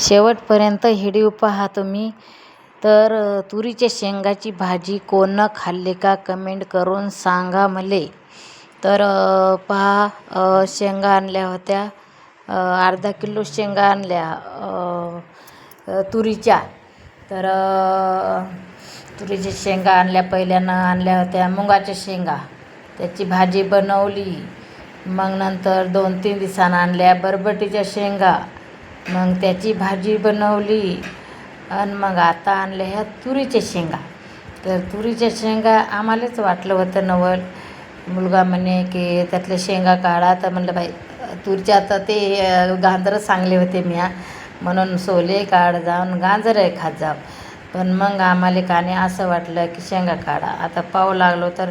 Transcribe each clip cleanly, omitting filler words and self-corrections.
शेवटपर्यंत व्हिडिओ पहा तुम्ही. तर तुरीच्या शेंगाची भाजी कोण खाल्ली का कमेंट करून सांगा मले. तर पहा, शेंगा आणल्या होत्या, अर्धा किलो शेंगा आणल्या तुरीच्या. तर तुरीच्या शेंगा आणल्या, पहिल्यानं आणल्या होत्या मुगाच्या शेंगा, त्याची भाजी बनवली. मग नंतर 2-3 दिवसानं आणल्या बरबटीच्या शेंगा, मग त्याची भाजी बनवली. आणि मग आता आणल्या ह्या तुरीच्या शेंगा. तर तुरीच्या शेंगा आम्हालाच वाटलं होतं नवल, मुलगा म्हणे की त्यातल्या शेंगा काढा. तर म्हणलं बाई तुरीच्या, आता ते गाजरं चांगले होते म्या, म्हणून सोले काढ जाऊन गाजरं खात जाव. पण मग आम्हाला काने असं वाटलं की शेंगा काढा. आता पाहू लागलो तर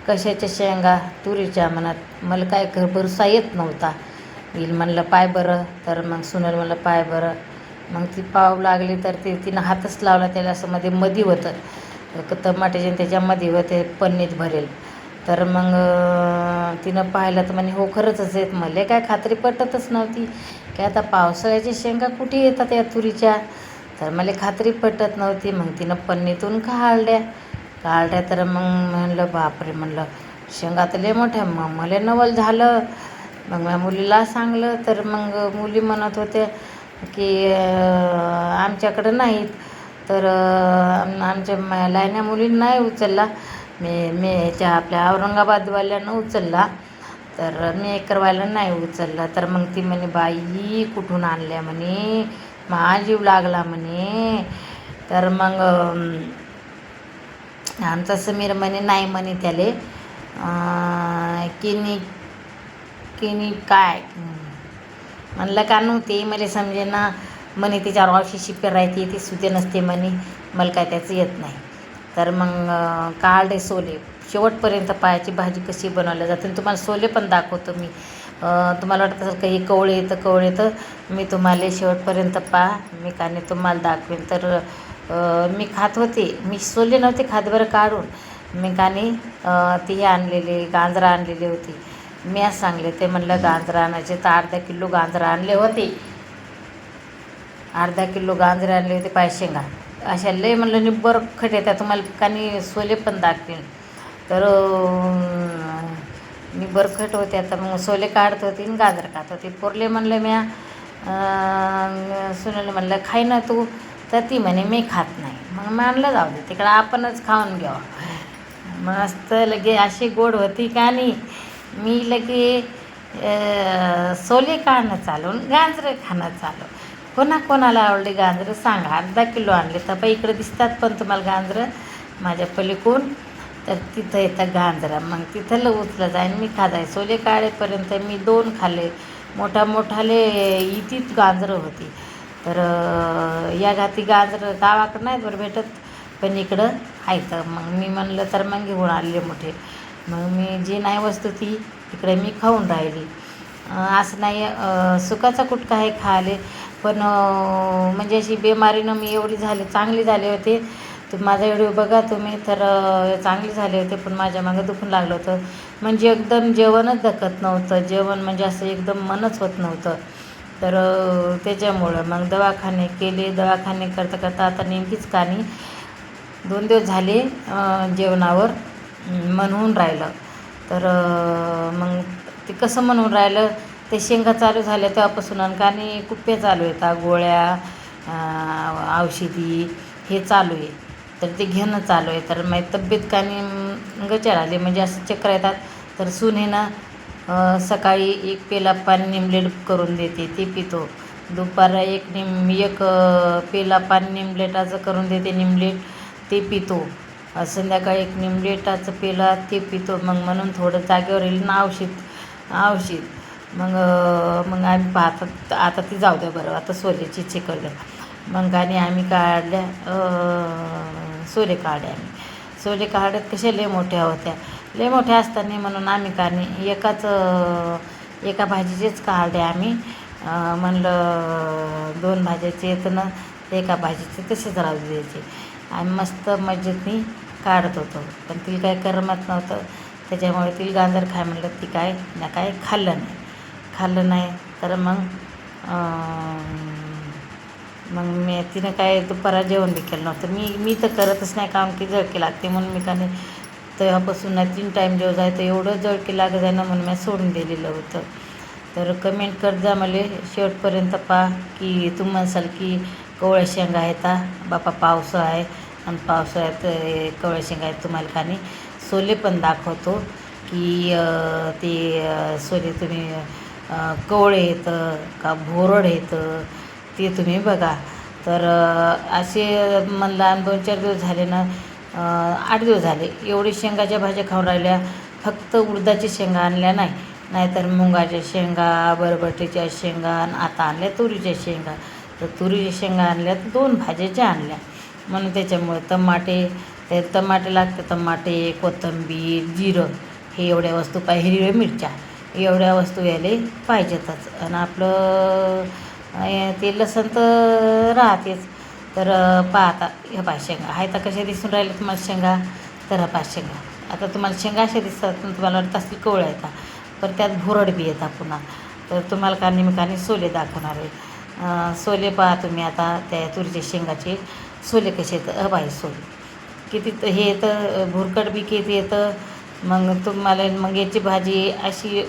कशाच्या शेंगा, तुरीच्या म्हणत. मला काय भरोसा येत नव्हता. येईल म्हणलं पाय बरं. तर मग सुनल म्हणलं पाय बरं. मग ती पाव लागली तर तिनं हातच लावला त्याला, असं मधी होतं टमाट्याचे, त्याच्यामध्ये होते पन्नीत भरेल. तर मग तिनं पाहिलं तर म्हणे हो खरंच येत. मला काय खात्री पटतच नव्हती की आता पावसाळ्याच्या शेंगा कुठे येतात या तुरीच्या. तर मला खात्री पटत नव्हती. मग तिनं पन्नीतून काढल्या. तर मग म्हणलं बापरे, म्हणलं शेंगा तर लय मोठ्या. मग मला नवल झालं. मग माझ्या मुलीला सांगलं. तर मग मुली म्हणत होत्या की आमच्याकडं नाहीत. तर आमच्या लायन्या मुलींना नाही उचलला, मी ह्याच्या आपल्या औरंगाबादवाल्यानं उचलला, तर मेकरवाला नाही उचलला. तर मग ती म्हणे बाई कुठून आणल्या म्हणे, जीव लागला म्हणे. तर मग आमचा समीर म्हणे नाही म्हणे त्याले किनी काय म्हणलं का नव्हते मला समजे ना म्हणे. तिच्यावर ऑफिशी पेरायची ती सुते नसते म्हणे, मला काय त्याचं येत नाही. तर मग काढले सोले. शेवटपर्यंत पायाची भाजी कशी बनवली जाते तुम्हाला सोले पण दाखवतो मी. तुम्हाला वाटत असेल काही कवळे येतं, मी तुम्हाला शेवटपर्यंत पहा, मी काने तुम्हाला दाखवेन. तर मी खात होते, मी सोले नव्हते खात बरं काढून. मी काने ती हे आणलेले गाजरं आणलेली होती. मी आज सांगले ते म्हणलं गाजरं आणायचे. तर अर्धा किलो गाजरं आणले होते, अर्धा किलो गाजरे आणले होते. शेंगा अशा लय म्हणलं निब्बर खट येतात, तुम्हाला कानी सोले पण दाखवेन. तर निब्बर खट होते. आता मग सोले काढत होती आणि गाजर खात होती. पोरले म्हणलं म्या सुनेल म्हणलं खाई ना तू. तर ती म्हणे मी खात नाही. मग म्हणलं जाऊ दे तिकडं, आपणच खाऊन घ्यावं. मस्त लगे अशी गोड होती का नाही. मी लगे सोले काढणं चालून गाजरं खाणं चालू. कोणाला आवडले गाजरं सांगा. अर्धा किलो आणले. तर बाई इकडं दिसतात पण तुम्हाला गाजरं माझ्या पलीकडून. तर तिथं येतं गाजरं. मग तिथं उचलं जाईन मी खाजाय. सोले काढेपर्यंत मी 2 खाल्ले. मोठाले इतीत गाजरं होती. तर या घाती गाजरं गावाकडं नाही बरं भेटत, पण इकडं आहेत. मग मी म्हणलं तर मग घेऊन आले मोठे. मग मी जी नाही वस्तू ती इकडे मी खाऊन राहिली. असं नाही सुकाचा कुटका हे खायले, पण म्हणजे अशी बिमारीनं मी एवढी चांगली झाले होते. तर माझा व्हिडिओ बघा तुम्ही. तर चांगले झाले होते, पण माझ्या मागं दुखून लागलं होतं. म्हणजे एकदम जेवणच धकत नव्हतं, जेवण म्हणजे असं एकदम मनच होत नव्हतं. तर त्याच्यामुळं मग दवाखाने केले. दवाखाने करता आता नेमकीच कानी 2 दिवस झाले जेवणावर म्हणून राहिलं. तर मग ते कसं म्हणून राहिलं, ते शेंगा चालू झाल्या तेव्हापासून आणि कुप्प्या चालू येतात, गोळ्या औषधी हे चालू आहे. तर ते घेणं चालू आहे. तर माझी तब्येत कानी गचाळ आली, म्हणजे असं चक्कर येतात. तर सुनेनं सकाळी 1 पेला पाणी निमलेट करून देते, ते पितो. दुपारला एक पेला पाणी निमलेटाचं करून देते, निमलेट ते पितो. संध्याकाळी 1 निमलेटाचं पेला ते पितो. मग म्हणून थोडं जागेवर येईल ना औषध. मग आम्ही पाहतात आता ती जाऊ द्या बरं, आता सोल्याची चिकल. मग आणि आम्ही काढल्या सोले काढले. आम्ही सोले काढत कशा लय मोठ्या होत्या, लय मोठ्या असताना म्हणून आम्ही काढणे एका भाजीचेच काढले आम्ही. म्हणलं 2 भाज्याचे येतं ना, एका भाजीचे तसेच राहू द्यायचे. आम्ही मस्त मजेतनी काढत होतो. पण तिला काय करमत नव्हतं, त्याच्यामुळे तिला गाजर खाय म्हणलं. ती काय खाल्लं नाही. तर मग मग तिनं काय दुपारा जेवण बी केलं नव्हतं. मी तर करतच नाही, काम की जळकी लागते म्हणून मी का नाही तेव्हापासून ना 3 टाईम जेव जायचं एवढं जळकी लागत आहे ना म्हणून मी सोडून दिलेलं होतं. तर कमेंट कर जा मला शेवटपर्यंत पहा की तू म्हणसाल की कवळ्या शेंगा आहेत बापा पावसा आहे आणि पावसाळ्यात कवळ्या शेंगा आहेत तुम्हाला का नाही सोले पण दाखवतो की ते सोले तुम्ही कवळे येतं का भोरड येतं ते तुम्ही बघा. तर असे मला 2-4 दिवस झाले ना 8 दिवस झाले एवढी शेंगाच्या भाज्या खाऊन राहिल्या. फक्त उडदाची शेंगा आणल्या नाही, नाहीतर मुगाच्या शेंगा, बरबटीच्या शेंगा आणि आता आणल्या तुरीच्या शेंगा. तर तुरीच्या शेंगा आणल्या तर 2 भाज्याच्या आणल्या म्हणून त्याच्यामुळे टमाटे लागते, टमाटे, कोथिंबीर, जिरं हे एवढ्या वस्तू हिरव्या मिरच्या एवढ्या वस्तू यायला पाहिजेतच. आणि आपलं ते लसण तर राहतेच. तर पहा आता ह्या पहा शेंगा आहे तर कशा दिसून राहिल्या तुम्हाला शेंगा. तर ह्या पहा शेंगा आता तुम्हाला शेंगा अशा दिसतात तुम्हाला वाटतं असतील कवळ्या येतात, पण त्यात भुरड बी येतात पुन्हा. तर तुम्हाला कानी सोले दाखवणार आहे. सोले पहा तुम्ही आता त्या तुरीच्या शेंगाचे सोले कसे येतं. बाई सोले किती हे येतं, भुरकट बी किती येतं. मग याची भाजी अशी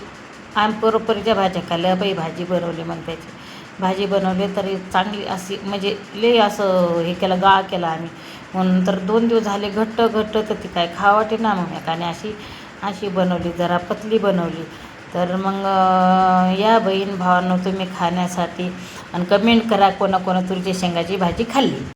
बरोबरच्या भाज्या खाल्ल्या बाई भाजी बनवली मग त्याची भाजी बनवली तरी चांगली अशी म्हणजे लई असं हे केलं गाळ केला आम्ही म्हणून. तर 2 दिवस झाले घट्ट तर ती काय खावाटे ना मग एकाने अशी बनवली जरा पतली बनवली. तर मग या बहीण भावांनो तुम्ही खाण्यासाठी आणि कमेंट करा कोणा तुरीच्या शेंगाची भाजी खाल्ली.